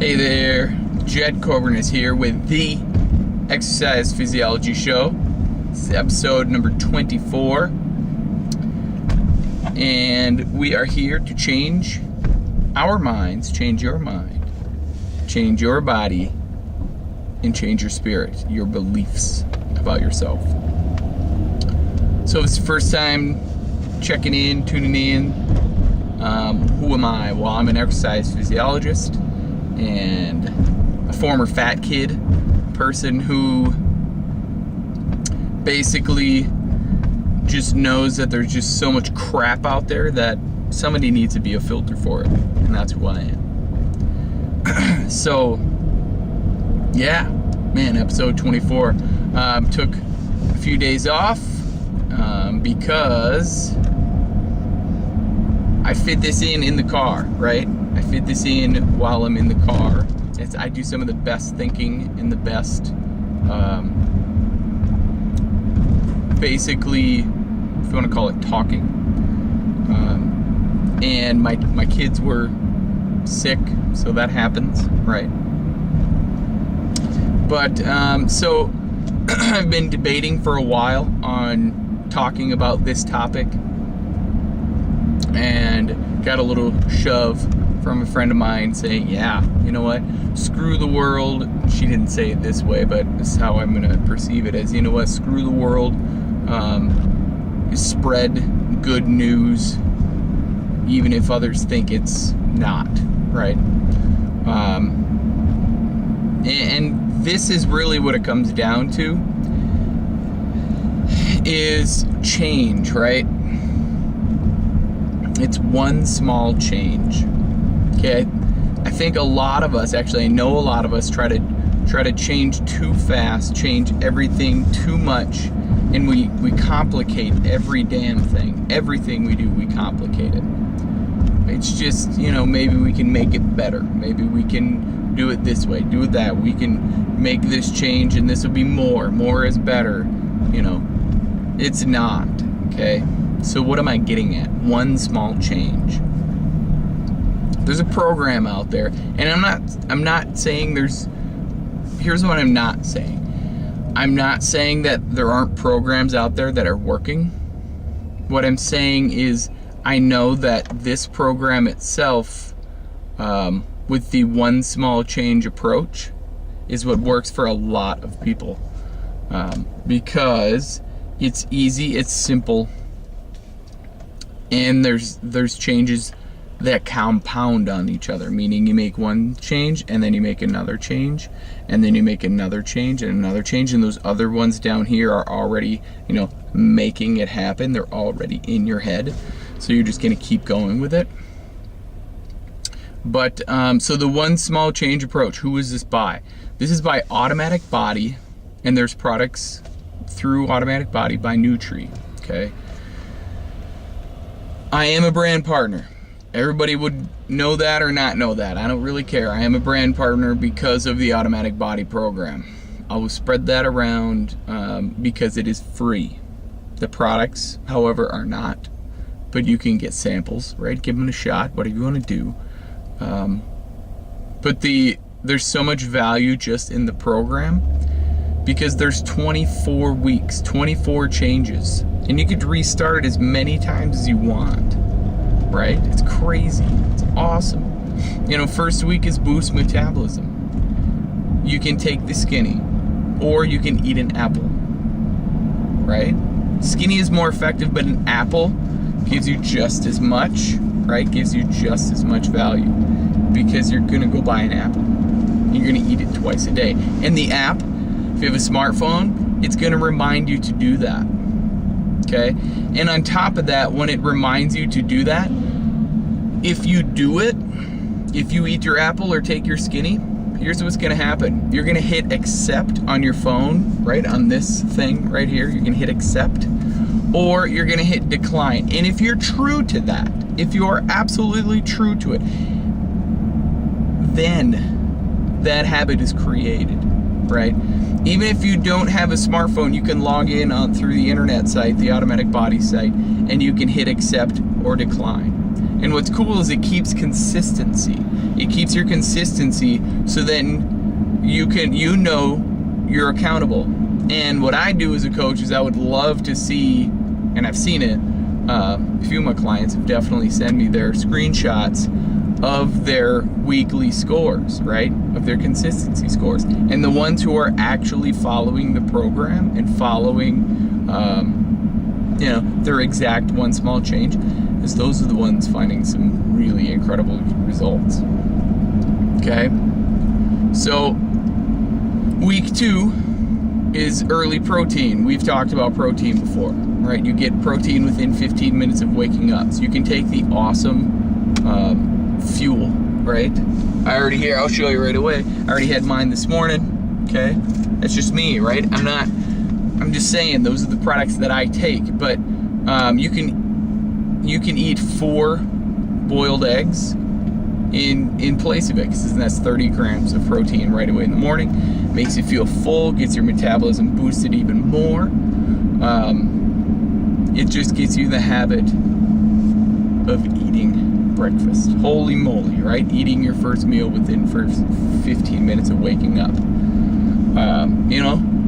Hey there, Jed Coburn is here with the Exercise Physiology Show. This is episode number 24. And we are here to change our minds, change your mind, change your body, and change your spirit, your beliefs about yourself. So if it's the first time checking in, tuning in, who am I? Well, I'm an exercise physiologist and a former fat kid person who basically just knows that there's just so much crap out there that somebody needs to be a filter for it, and that's who I am. So yeah, man, episode 24. Took a few days off because I fit this in the car, right? I fit this in while I'm in the car. I do some of the best thinking and the best, basically, if you want to call it talking. And my kids were sick, so that happens, right? But, so I've been debating for a while on talking about this topic, and got a little shove from a friend of mine saying, yeah, you know what, screw the world. She didn't say it this way, but this is how I'm going to perceive it, as, you know what, screw the world, spread good news, even if others think it's not, right? And this is really what it comes down to, is change, right? It's one small change. Okay, I think a lot of us, actually I know a lot of us, try to change too fast, change everything too much, and we complicate every damn thing. Everything we do, we complicate it. It's just, you know, maybe we can make it better. Maybe we can do it this way, do it that. We can make this change and this will be more. More is better, you know. It's not, okay? So what am I getting at? One small change. There's a program out there, and I'm not saying here's what I'm not saying. I'm not saying that there aren't programs out there that are working. What I'm saying is, I know that this program itself, with the one small change approach, is what works for a lot of people. Because it's easy, it's simple, and there's changes that compound on each other, meaning you make one change and then you make another change and then you make another change and another change, and those other ones down here are already, you know, making it happen. They're already in your head, so you're just gonna keep going with it. But so the one small change approach, who is this by? This is by Automatic Body, and there's products through Automatic Body by Nutri. Okay, I am a brand partner. Everybody would know that or not know that. I don't really care. I am a brand partner because of the Automatic Body program. I will spread that around because it is free. The products, however, are not. But you can get samples, right? Give them a shot, whatever you want to do. But there's so much value just in the program, because there's 24 weeks, 24 changes. And you could restart it as many times as you want. Right? It's crazy. It's awesome. You know, first week is boost metabolism. You can take the skinny, or you can eat an apple. Right? Skinny is more effective, but an apple gives you just as much, right? Gives you just as much value, because you're gonna go buy an apple. You're gonna eat it twice a day. And the app, if you have a smartphone, it's gonna remind you to do that. Okay? And on top of that, when it reminds you to do that, if you do it, if you eat your apple or take your skinny, here's what's gonna happen. You're gonna hit accept on your phone, right? On this thing right here, you're gonna hit accept, or you're gonna hit decline. And if you're true to that, if you are absolutely true to it, then that habit is created, right? Even if you don't have a smartphone, you can log in through the internet site, the Automatic Body site, and you can hit accept or decline. And what's cool is it keeps consistency. It keeps your consistency so then you're accountable. And what I do as a coach is I would love to see, and I've seen it, a few of my clients have definitely sent me their screenshots of their weekly scores, right? Of their consistency scores. And the ones who are actually following the program and following, their exact one small change, is those are the ones finding some really incredible results. Okay? So, week 2 is early protein. We've talked about protein before, right? You get protein within 15 minutes of waking up. So you can take the awesome fuel, right? I'll show you right away. I already had mine this morning, okay? That's just me, right? I'm just saying those are the products that I take, but you can eat 4 boiled eggs in place of it, because that's 30 grams of protein right away in the morning. Makes you feel full, gets your metabolism boosted even more. It just gets you the habit of eating breakfast. Holy moly, right? Eating your first meal within first 15 minutes of waking up.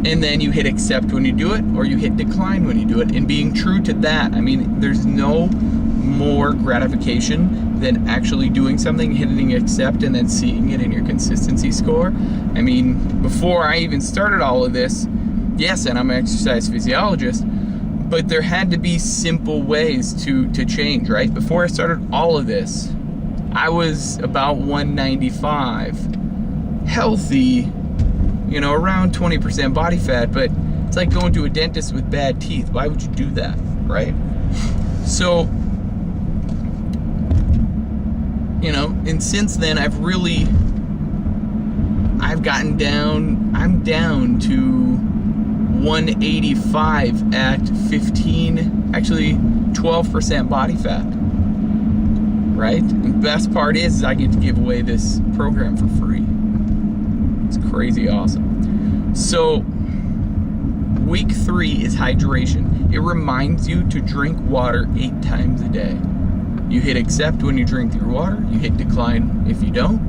And then you hit accept when you do it, or you hit decline when you do it, and being true to that. I mean, there's no more gratification than actually doing something, hitting accept, and then seeing it in your consistency score. I mean, before I even started all of this, yes, and I'm an exercise physiologist, but there had to be simple ways to change, right? Before I started all of this, I was about 195, healthy, around 20% body fat, but it's like going to a dentist with bad teeth. Why would you do that, right? So, and since then I'm down to 185 at 12% body fat, right? And the best part is I get to give away this program for free. It's crazy awesome. So, week 3 is hydration. It reminds you to drink water 8 times a day. You hit accept when you drink your water. You hit decline if you don't.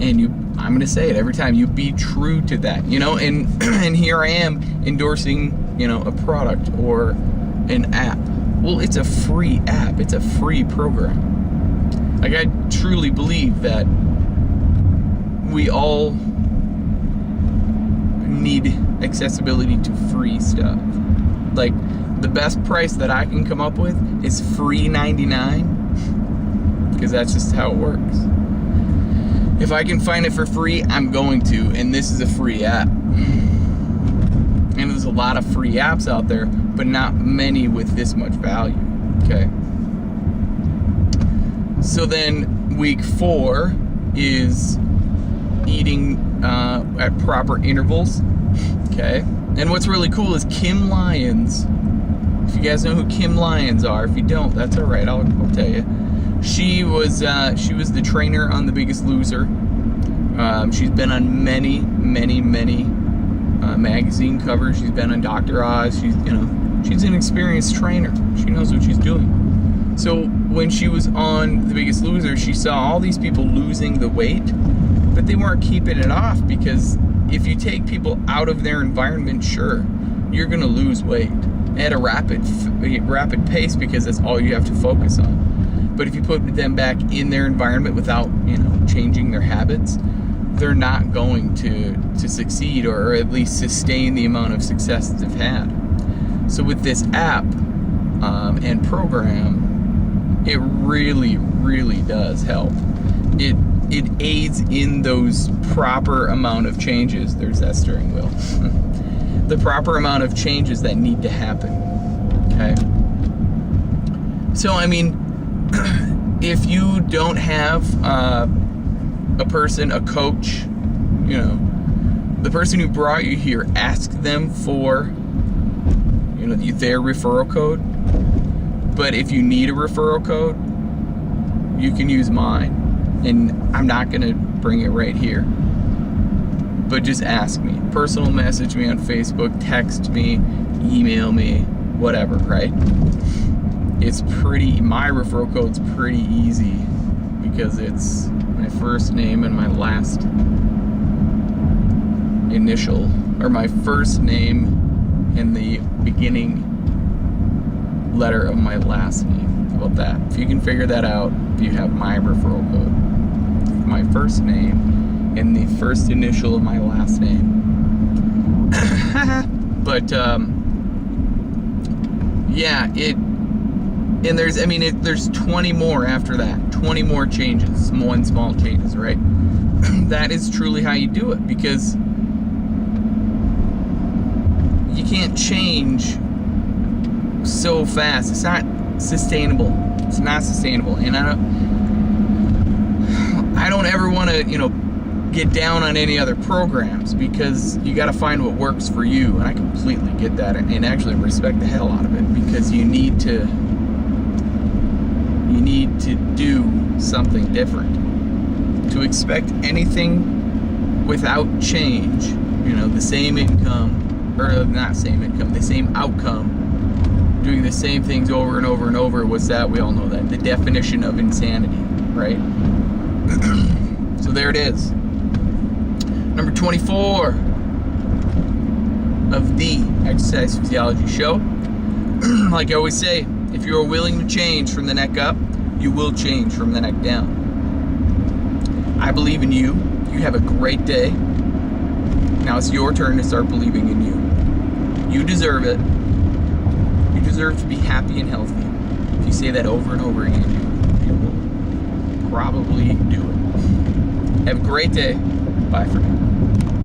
And I'm going to say it every time. You be true to that, and here I am endorsing, a product or an app. Well, it's a free app. It's a free program. Like, I truly believe that we all need accessibility to free stuff. Like, the best price that I can come up with is free 99, because that's just how it works. If I can find it for free, I'm going to, and this is a free app. And there's a lot of free apps out there, but not many with this much value, okay? So then week 4 is eating at proper intervals, okay? And what's really cool is Kim Lyons. If you guys know who Kim Lyons are, if you don't, that's all right. I'll tell you. She was the trainer on The Biggest Loser. She's been on many magazine covers. She's been on Dr. Oz. She's an experienced trainer. She knows what she's doing. So when she was on The Biggest Loser, she saw all these people losing the weight, but they weren't keeping it off, because if you take people out of their environment, sure, you're going to lose weight at a rapid pace, because that's all you have to focus on. But if you put them back in their environment without, changing their habits, they're not going to succeed, or at least sustain the amount of success that they've had. So with this app and program, it really, really does help. It aids in those proper amount of changes. There's that steering wheel. The proper amount of changes that need to happen. Okay. So, I mean, if you don't have a coach, the person who brought you here, ask them for, their referral code. But if you need a referral code, you can use mine. And I'm not going to bring it right here. But just ask me. Personal message me on Facebook, text me, email me, whatever, right? it's pretty, my referral code's pretty easy because it's my first name and my last initial, or my first name and the beginning letter of my last name. How about that? If you can figure that out, you have my referral code. My first name and the first initial of my last name. But yeah, and there's 20 more after that. 20 more changes, one small changes, right? That is truly how you do it, because you can't change so fast. It's not sustainable. It's not sustainable. And I don't ever want to, get down on any other programs, because you got to find what works for you. And I completely get that, and actually respect the hell out of it, because you need to do something different. To expect anything without change, the same income, or not same income, the same outcome, doing the same things over and over and over, what's that? We all know that. The definition of insanity, right? So there it is. Number 24 of the Exercise Physiology Show. Like I always say, if you are willing to change from the neck up, you will change from the neck down. I believe in you. You have a great day. Now it's your turn to start believing in you. You deserve it. You deserve to be happy and healthy. If you say that over and over again, you will probably do it. Have a great day. Bye for now.